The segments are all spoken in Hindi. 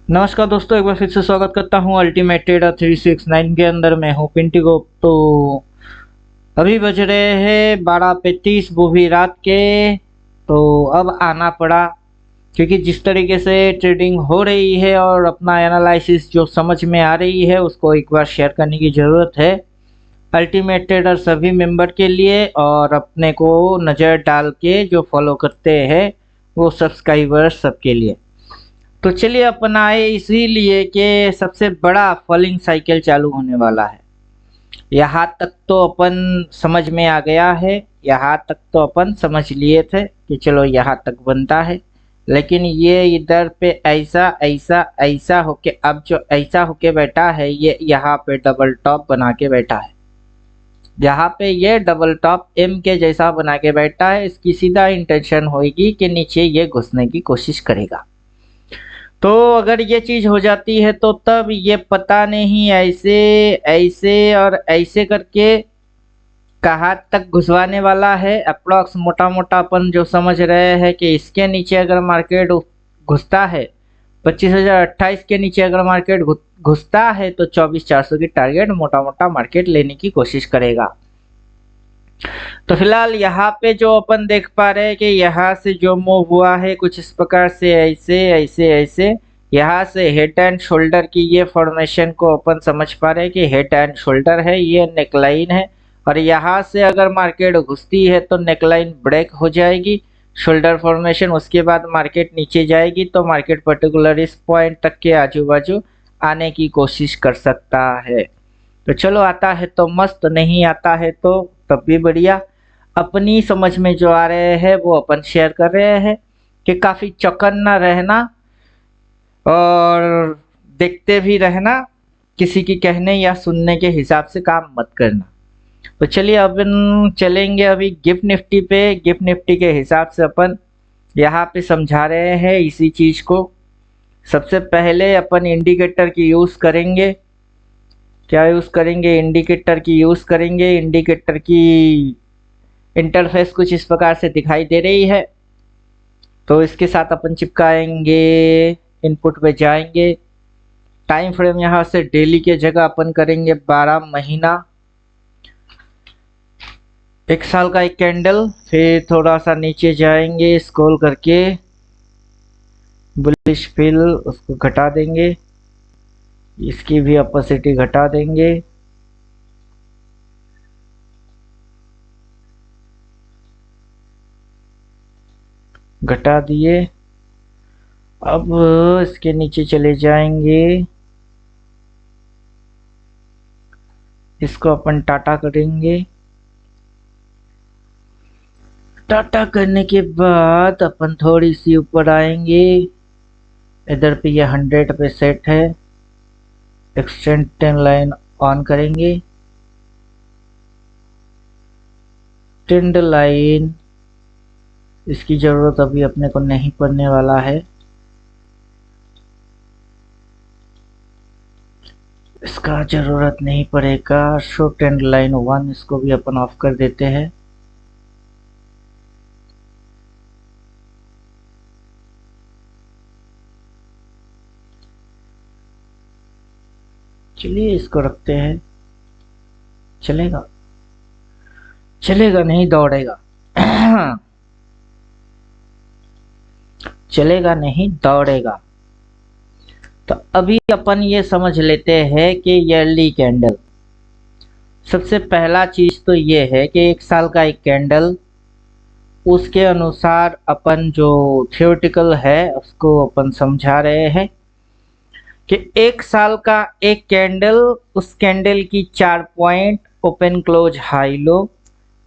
नमस्कार दोस्तों, एक बार फिर से स्वागत करता हूँ अल्टीमेट ट्रेडर 369 के अंदर। मैं हूँ पिंटिगो। तो अभी बज रहे हैं 12:35, वो भी रात के। तो अब आना पड़ा क्योंकि जिस तरीके से ट्रेडिंग हो रही है और अपना एनालिसिस जो समझ में आ रही है उसको एक बार शेयर करने की ज़रूरत है अल्टीमेट ट्रेडर सभी मेंबर के लिए, और अपने को नज़र डाल के जो फॉलो करते हैं वो सब्सक्राइबर्स सबके लिए। तो चलिए अपन आए इसीलिए कि सबसे बड़ा फॉलिंग साइकिल चालू होने वाला है। यहाँ तक तो अपन समझ में आ गया है, यहाँ तक तो अपन समझ लिए थे कि चलो यहाँ तक बनता है। लेकिन ये इधर पे ऐसा ऐसा ऐसा होके अब जो ऐसा होके बैठा है, ये यहाँ पे डबल टॉप बना के बैठा है। यहाँ पे ये डबल टॉप एम के जैसा बना के बैठा है। इसकी सीधा इंटेंशन होगी कि नीचे ये घुसने की कोशिश करेगा। तो अगर ये चीज हो जाती है तो तब ये पता नहीं ऐसे ऐसे और ऐसे करके कहाँ तक घुसवाने वाला है। अप्रोक्स मोटा मोटा अपन जो समझ रहे हैं कि इसके नीचे अगर मार्केट घुसता है, 25,028 के नीचे अगर मार्केट घुसता है तो 24,400 की टारगेट मोटा मोटा मार्केट लेने की कोशिश करेगा। तो फिलहाल यहाँ पे जो अपन देख पा रहे हैं कि यहाँ से जो मूव हुआ है कुछ इस प्रकार से, ऐसे ऐसे ऐसे यहाँ से हेड एंड शोल्डर की ये फॉर्मेशन को अपन समझ पा रहे हैं कि हेड एंड शोल्डर है, ये नेकलाइन है। और यहाँ से अगर मार्केट घुसती है तो नेकलाइन ब्रेक हो जाएगी, शोल्डर फॉर्मेशन, उसके बाद मार्केट नीचे जाएगी तो मार्केट पर्टिकुलर इस पॉइंट तक के आजू बाजू आने की कोशिश कर सकता है। तो चलो, आता है तो मस्त, नहीं आता है तो तब भी बढ़िया। अपनी समझ में जो आ रहे हैं वो अपन शेयर कर रहे हैं कि काफ़ी चौकन्ना रहना और देखते भी रहना, किसी की कहने या सुनने के हिसाब से काम मत करना। तो चलिए अपन चलेंगे अभी गिफ्ट निफ्टी पे। गिफ्ट निफ्टी के हिसाब से अपन यहाँ पे समझा रहे हैं इसी चीज़ को। सबसे पहले अपन इंडिकेटर की यूज़ करेंगे। क्या यूज़ करेंगे? इंडिकेटर की यूज़ करेंगे। इंडिकेटर की इंटरफेस कुछ इस प्रकार से दिखाई दे रही है। तो इसके साथ अपन चिपकाएंगे, इनपुट पे जाएंगे। टाइम फ्रेम यहाँ से डेली के जगह अपन करेंगे 12 महीना, 1 साल का एक कैंडल। फिर थोड़ा सा नीचे जाएंगे स्क्रॉल करके, बुलिश फिल उसको घटा देंगे, इसकी भी अपोसिटी घटा देंगे। घटा दिए। अब इसके नीचे चले जाएंगे, इसको अपन टाटा करेंगे। टाटा करने के बाद अपन थोड़ी सी ऊपर आएंगे। इधर पे ये 100 पे सेट है। एक्सटेंड 10 लाइन ऑन करेंगे। ट्रेंड लाइन इसकी ज़रूरत अभी अपने को नहीं पड़ने वाला है, इसका ज़रूरत नहीं पड़ेगा। शो ट्रेंड लाइन 1 इसको भी अपन ऑफ कर देते हैं। चलिए इसको रखते हैं। चलेगा? चलेगा नहीं, दौड़ेगा। चलेगा नहीं, दौड़ेगा। तो अभी अपन ये समझ लेते हैं कि ईयरली कैंडल, सबसे पहला चीज तो ये है कि 1 साल का एक कैंडल, उसके अनुसार अपन जो थियोरेटिकल है उसको अपन समझा रहे हैं कि 1 साल का एक कैंडल, उस कैंडल की 4 point open close high low.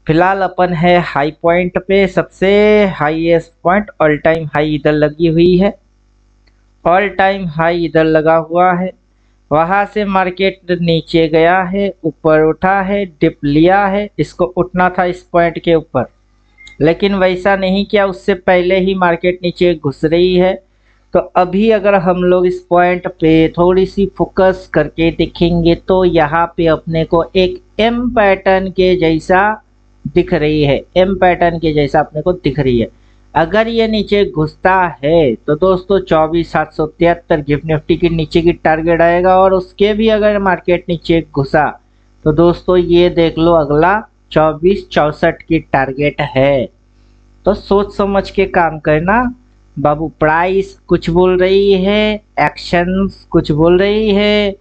फिलहाल अपन है हाई पॉइंट पे, सबसे highest point all time high इधर लगी हुई है, ऑल टाइम हाई इधर लगा हुआ है। वहां से मार्केट नीचे गया है, ऊपर उठा है, डिप लिया है, इसको उठना था इस पॉइंट के ऊपर, लेकिन वैसा नहीं किया, उससे पहले ही मार्केट नीचे घुस रही है। तो अभी अगर हम लोग इस पॉइंट पे थोड़ी सी फोकस करके देखेंगे तो यहाँ पे अपने को एक एम पैटर्न के जैसा दिख रही है, एम पैटर्न के जैसा अपने को दिख रही है। अगर ये नीचे घुसता है तो दोस्तों 24,773 गिफ्ट निफ्टी के नीचे की टारगेट आएगा, और उसके भी अगर मार्केट नीचे घुसा तो दोस्तों ये देख लो अगला 2464 की टारगेट है। तो सोच समझ के काम करना बाबू। प्राइस कुछ बोल रही है, एक्शंस कुछ बोल रही है,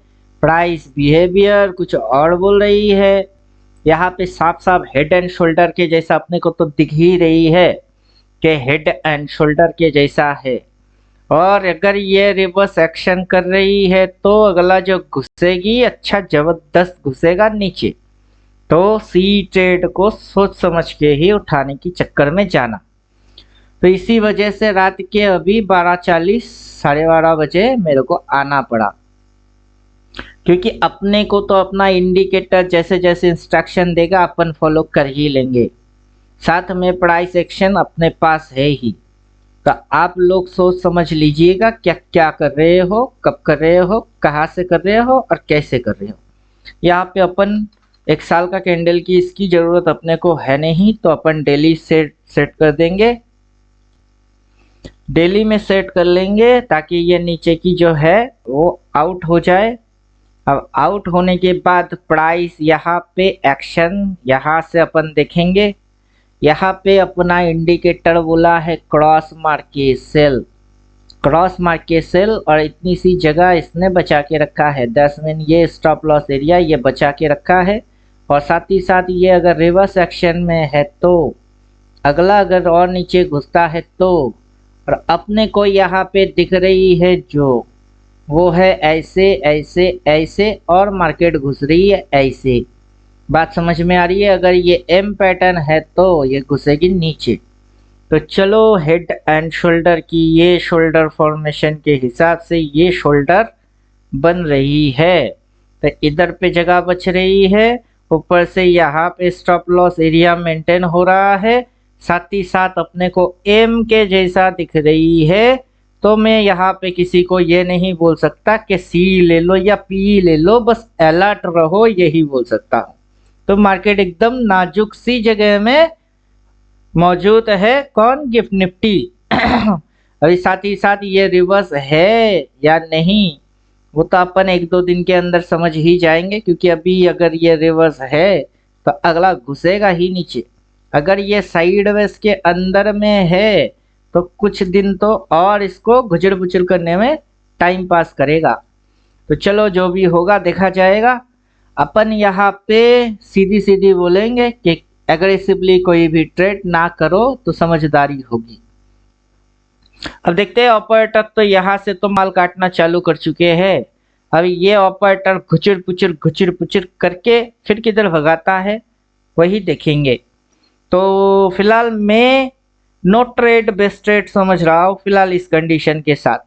प्राइस बिहेवियर कुछ और बोल रही है। यहाँ पे साफ साफ हेड एंड शोल्डर के जैसा अपने को तो दिख ही रही है कि हेड एंड शोल्डर के जैसा है। और अगर ये रिवर्स एक्शन कर रही है तो अगला जो घुसेगी अच्छा जबरदस्त घुसेगा नीचे। तो सी ट्रेड को सोच समझ के ही उठाने की चक्कर में जाना। तो इसी वजह से रात के अभी 12:40 12:30 बजे मेरे को आना पड़ा, क्योंकि अपने को तो अपना इंडिकेटर जैसे जैसे इंस्ट्रक्शन देगा अपन फॉलो कर ही लेंगे। साथ में प्राइस एक्शन अपने पास है ही। तो आप लोग सोच समझ लीजिएगा क्या क्या कर रहे हो, कब कर रहे हो, कहाँ से कर रहे हो और कैसे कर रहे हो। यहाँ पे अपन 1 साल का कैंडल की इसकी ज़रूरत अपने को है नहीं, तो अपन डेली सेट कर देंगे, डेली में सेट कर लेंगे ताकि ये नीचे की जो है वो आउट हो जाए। अब आउट होने के बाद प्राइस यहाँ पे एक्शन यहाँ से अपन देखेंगे। यहाँ पे अपना इंडिकेटर बोला है cross market sell, cross market sell, और इतनी सी जगह इसने बचा के रखा है 10 मिनट। ये स्टॉप लॉस एरिया ये बचा के रखा है। और साथ ही साथ ये अगर रिवर्स एक्शन में है तो अगला अगर और नीचे घुसता है तो, और अपने को यहाँ पे दिख रही है जो वो है ऐसे ऐसे ऐसे, और मार्केट घुस रही है ऐसे। बात समझ में आ रही है। अगर ये एम पैटर्न है तो ये घुसेगी नीचे। तो चलो हेड एंड शोल्डर की ये शोल्डर फॉर्मेशन के हिसाब से ये शोल्डर बन रही है, तो इधर पे जगह बच रही है। ऊपर से यहाँ पे स्टॉप लॉस एरिया मेंटेन हो रहा है, साथ ही साथ अपने को एम के जैसा दिख रही है। तो मैं यहाँ पे किसी को ये नहीं बोल सकता कि सी ले लो या पी ले लो, बस अलर्ट रहो यही बोल सकता हूँ। तो मार्केट एकदम नाजुक सी जगह में मौजूद है, कौन, गिफ्ट निफ्टी। अभी साथ ही साथ ये रिवर्स है या नहीं वो तो अपन 1-2 दिन के अंदर समझ ही जाएंगे, क्योंकि अभी अगर ये रिवर्स है तो अगला घुसेगा ही नीचे। अगर ये साइडवेज के अंदर में है तो कुछ दिन तो और इसको गुजर बुचर करने में टाइम पास करेगा। तो चलो जो भी होगा देखा जाएगा। अपन यहाँ पे सीधी सीधी बोलेंगे कि एग्रेसिवली कोई भी ट्रेड ना करो तो समझदारी होगी। अब देखते हैं ऑपरेटर तो यहाँ से तो माल काटना चालू कर चुके हैं। अब ये ऑपरेटर घुचर पुचर करके फिर किधर भगाता है वही देखेंगे। तो फिलहाल मैं नो ट्रेड बेस्ट ट्रेड समझ रहा हूँ फिलहाल इस कंडीशन के साथ,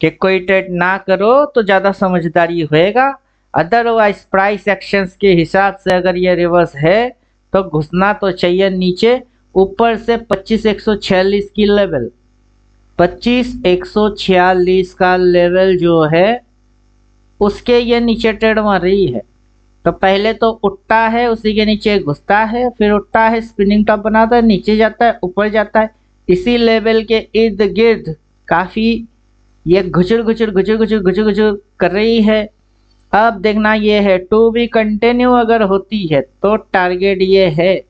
कि कोई ट्रेड ना करो तो ज़्यादा समझदारी होएगा। अदरवाइज प्राइस एक्शंस के हिसाब से अगर ये रिवर्स है तो घुसना तो चाहिए नीचे। ऊपर से 25,146 की लेवल, 25,146 का लेवल जो है उसके ये नीचे ट्रेड मार रही है। तो पहले तो उठता है, उसी के नीचे घुसता है, फिर उठता है, स्पिनिंग टॉप बनाता है, नीचे जाता है, ऊपर जाता है। इसी लेवल के इर्द गिर्द काफ़ी ये घुचर कर रही है। अब देखना ये है टू बी कंटिन्यू अगर होती है तो टारगेट ये है,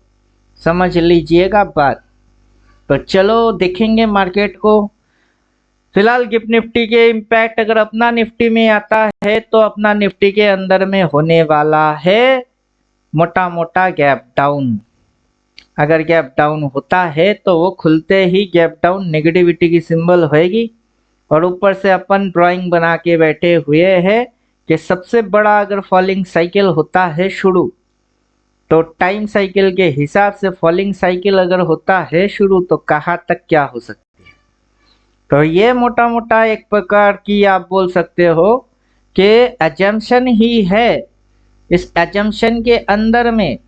समझ लीजिएगा बात। तो चलो देखेंगे मार्केट को। फिलहाल गिफ्ट निफ्टी के इम्पैक्ट अगर अपना निफ्टी में आता है तो अपना निफ्टी के अंदर में होने वाला है मोटा मोटा गैप डाउन। अगर गैप डाउन होता है तो वो खुलते ही गैप डाउन नेगेटिविटी की सिंबल होएगी। और ऊपर से अपन ड्राइंग बना के बैठे हुए हैं कि सबसे बड़ा अगर फॉलिंग साइकिल होता है शुरू, तो टाइम साइकिल के हिसाब से फॉलिंग साइकिल अगर होता है शुरू तो कहाँ तक क्या हो सकती है। तो ये मोटा मोटा एक प्रकार की आप बोल सकते हो कि एजम्पशन ही है। इस एजम्पशन के अंदर में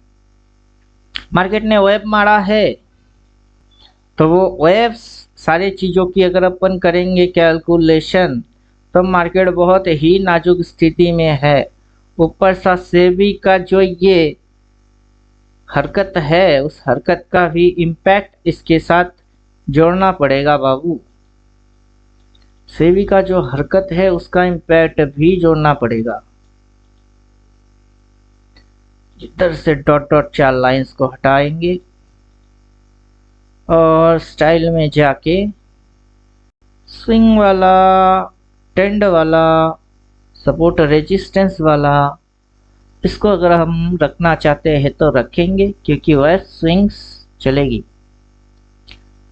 मार्केट ने वेव मारा है, तो वो वेव्स सारी चीज़ों की अगर अपन करेंगे कैलकुलेशन तो मार्केट बहुत ही नाजुक स्थिति में है। ऊपर सा सेबी का जो ये हरकत है उस हरकत का भी इम्पैक्ट इसके साथ जोड़ना पड़ेगा बाबू। सेबी का जो हरकत है उसका इम्पैक्ट भी जोड़ना पड़ेगा। इधर से डॉट डॉट 4 लाइंस को हटाएंगे और स्टाइल में जाके स्विंग वाला, ट्रेंड वाला, सपोर्ट रेजिस्टेंस वाला, इसको अगर हम रखना चाहते हैं तो रखेंगे क्योंकि वह स्विंग्स चलेगी।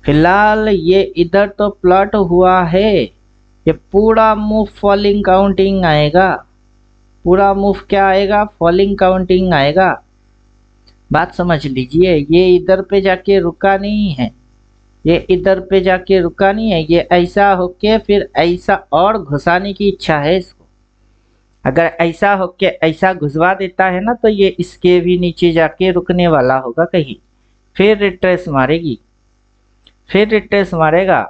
फिलहाल ये इधर तो प्लॉट हुआ है, ये पूरा मूव फॉलिंग काउंटिंग आएगा। पूरा मूव क्या आएगा? फॉलिंग काउंटिंग आएगा। बात समझ लीजिए, ये इधर पे जाके रुका नहीं है, ये इधर पे जाके रुका नहीं है, ये ऐसा होके फिर ऐसा और घुसाने की इच्छा है इसको। अगर ऐसा होके ऐसा घुसवा देता है ना तो ये इसके भी नीचे जाके रुकने वाला होगा कहीं, फिर रिट्रेस मारेगी, फिर रिट्रेस मारेगा।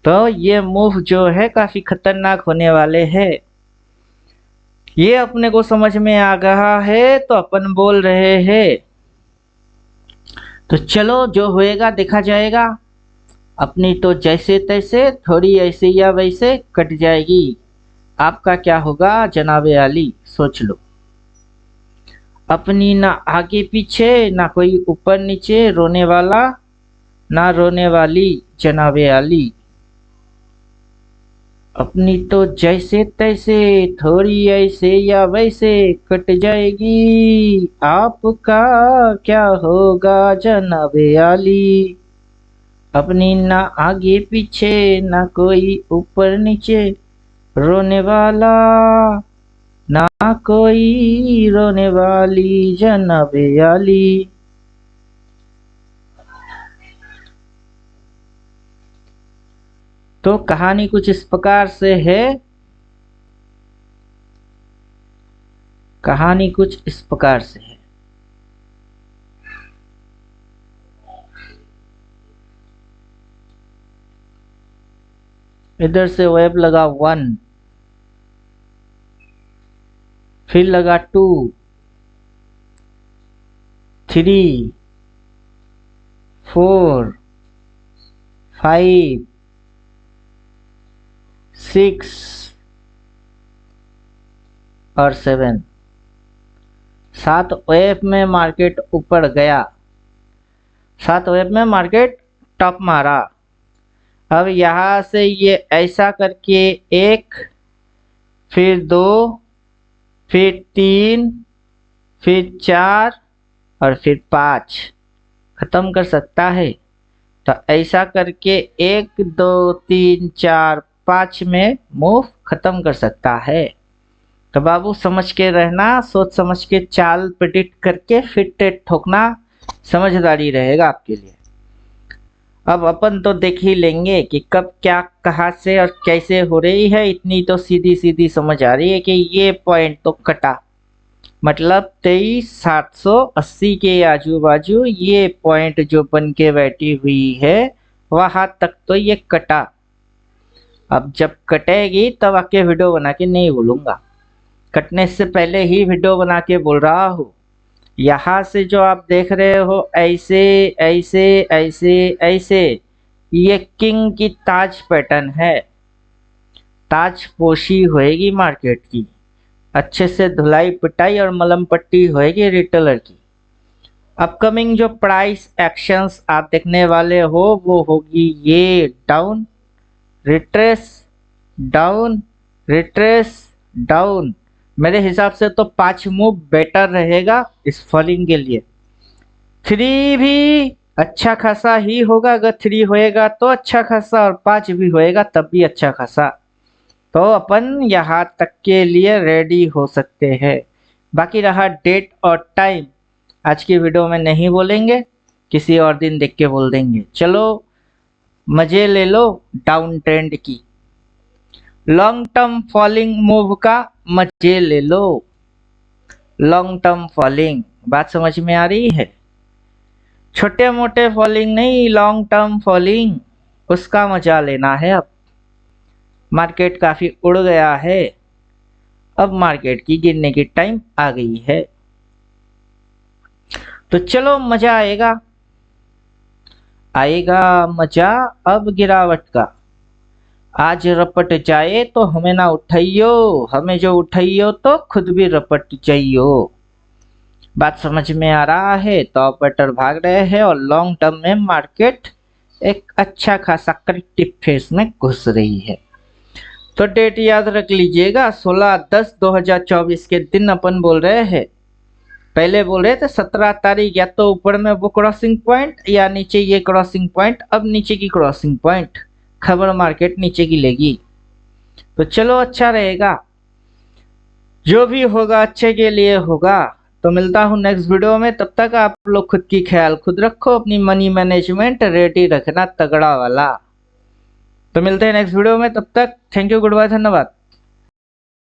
तो ये मूव जो है काफी खतरनाक होने वाले हैं। ये अपने को समझ में आ रहा है तो अपन बोल रहे हैं। तो चलो जो होएगा देखा जाएगा। अपनी तो जैसे तैसे थोड़ी ऐसे या वैसे कट जाएगी। आपका क्या होगा जनाबे आली, सोच लो। अपनी ना आगे पीछे, ना कोई ऊपर नीचे रोने वाला, ना रोने वाली जनाबे आली। अपनी तो जैसे तैसे थोड़ी ऐसे या वैसे कट जाएगी। आपका क्या होगा जनाबे आली। अपनी ना आगे पीछे, ना कोई ऊपर नीचे रोने वाला, ना कोई रोने वाली जनाबे आली। तो कहानी कुछ इस प्रकार से है। कहानी कुछ इस प्रकार से है। इधर से वेब लगा 1, फिर लगा 2, 3, 4, 5, 6 और 7। 7 वेब में मार्केट ऊपर गया, 7 वेब में मार्केट टॉप मारा। अब यहां से ये ऐसा करके 1, फिर 2, फिर 3, फिर 4 और फिर 5 खत्म कर सकता है। तो ऐसा करके 1, 2, 3, 4, 5 में मूव खत्म कर सकता है। तो बाबू समझ के रहना, सोच समझ के चाल प्रेडिक्ट करके फिर ट्रेड ठोकना समझदारी रहेगा आपके लिए। अब अपन तो देख ही लेंगे कि कब क्या कहाँ से और कैसे हो रही है। इतनी तो सीधी सीधी समझ आ रही है कि ये पॉइंट तो कटा, मतलब 23,780 के आजू बाजू ये पॉइंट जो बन के बैठी हुई है वहां तक तो ये कटा। अब जब कटेगी तब आके वीडियो बना के नहीं बोलूंगा, कटने से पहले ही वीडियो बना के बोल रहा हूँ। यहाँ से जो आप देख रहे हो ऐसे ऐसे ऐसे ऐसे, ये किंग की ताज पैटर्न है। ताज पोशी होएगी मार्केट की, अच्छे से धुलाई पिटाई और मलम पट्टी होएगी रिटेलर की। अपकमिंग जो प्राइस एक्शंस आप देखने वाले हो वो होगी ये down, retrace, down, retrace, down. मेरे हिसाब से तो 5 मूव बेटर रहेगा इस फॉलिंग के लिए। 3 भी अच्छा खासा ही होगा, अगर 3 होएगा तो अच्छा खासा, और 5 भी होएगा तब भी अच्छा खासा। तो अपन यहाँ तक के लिए रेडी हो सकते हैं। बाकी रहा डेट और टाइम, आज की वीडियो में नहीं बोलेंगे, किसी और दिन देख के बोल देंगे। चलो मजे ले लो डाउन ट्रेंड की, लॉन्ग टर्म फॉलिंग मूव का मजे ले लो। लॉन्ग टर्म फॉलिंग, बात समझ में आ रही है? छोटे मोटे फॉलिंग नहीं, लॉन्ग टर्म फॉलिंग, उसका मजा लेना है। अब मार्केट काफी उड़ गया है, अब मार्केट की गिरने की टाइम आ गई है। तो चलो मजा आएगा। आएगा मजा अब गिरावट का। आज रपट जाए तो हमें ना उठाइयो, हमें जो उठाइयो तो खुद भी रपट जाइयो। बात समझ में आ रहा है? तो ऑपरेटर भाग रहे हैं और लॉन्ग टर्म में मार्केट एक अच्छा खासा करेक्टिव फेज में घुस रही है। तो डेट याद रख लीजिएगा, 16/10/2024 के दिन अपन बोल रहे हैं। पहले बोल रहे थे 17 तारीख या तो ऊपर में वो क्रॉसिंग पॉइंट या नीचे ये क्रॉसिंग पॉइंट। अब नीचे की क्रॉसिंग पॉइंट, खबर मार्केट नीचे की लेगी। तो चलो अच्छा रहेगा, जो भी होगा अच्छे के लिए होगा। तो मिलता हूँ नेक्स्ट वीडियो में, तब तक आप लोग खुद की ख्याल खुद रखो, अपनी मनी मैनेजमेंट रेडी रखना तगड़ा वाला। तो मिलते हैं नेक्स्ट वीडियो में, तब तक थैंक यू, गुड बाय, धन्यवाद।